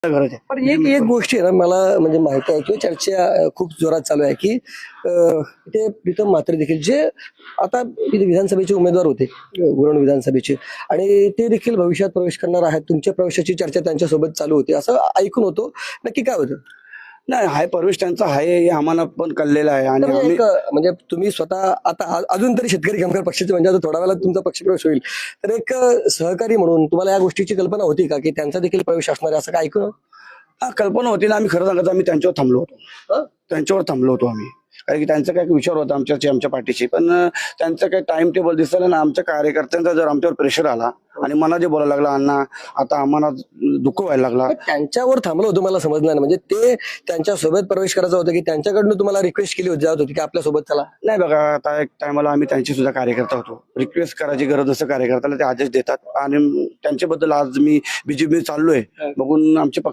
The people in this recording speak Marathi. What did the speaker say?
गरज आहे. पण एक एक गोष्ट आहे ना मला म्हणजे माहिती आहे किंवा चर्चा खूप जोरात चालू आहे की इथे प्रीतम म्हात्रे देखील जे आता इथे विधानसभेचे उमेदवार होते गुरवण विधानसभेचे आणि ते देखील भविष्यात प्रवेश करणार आहेत. तुमच्या प्रवेशाची चर्चा त्यांच्यासोबत चालू होती असं ऐकून होतो. नक्की काय होतं? नाही, हाय प्रवेश त्यांचा आहे हे आम्हाला पण कळलेलं आहे तर आणि म्हणजे आम्ही एक म्हणजे तुम्ही स्वतः आता अजून तरी शेतकरी कामगार पक्षाचे म्हणजे आता थोड्या वेळात तुमचा पक्षप्रवेश होईल तर एक सहकारी म्हणून तुम्हाला या गोष्टीची कल्पना होती का की त्यांचा देखील प्रवेश असणार आहे असं काय ऐकून? कल्पना होती ना. आम्ही खरं सांगायचं आम्ही त्यांच्यावर थांबलो होतो. हं? त्यांच्यावर थांबलो होतो आम्ही. कारण की त्यांचा काय विचार होता आमच्या पाठीशी. पण त्यांचं काही टाइम टेबल दिसलं ना. आमच्या कार्यकर्त्यांचा जर आमच्यावर प्रेशर आला आणि मला जे बोलायला लागला अण्णा आता आम्हाला दुःख व्हायला लागला. पण त्यांच्यावर थांबलं होतं मला समजलं नाही म्हणजे ते त्यांच्या सोबत प्रवेश करायचा होता की त्यांच्याकडनं तुम्हाला रिक्वेस्ट केली होती जात होती की आपल्या सोबत चला? नाही बघा, आता एक टायमाला आम्ही त्यांचे सुद्धा कार्यकर्ता होतो. रिक्वेस्ट करायची गरज असं कार्यकर्त्याला ते आदेश देतात आणि त्यांच्याबद्दल आज मी बीजेपी चाललोय बघून आमचे पक्ष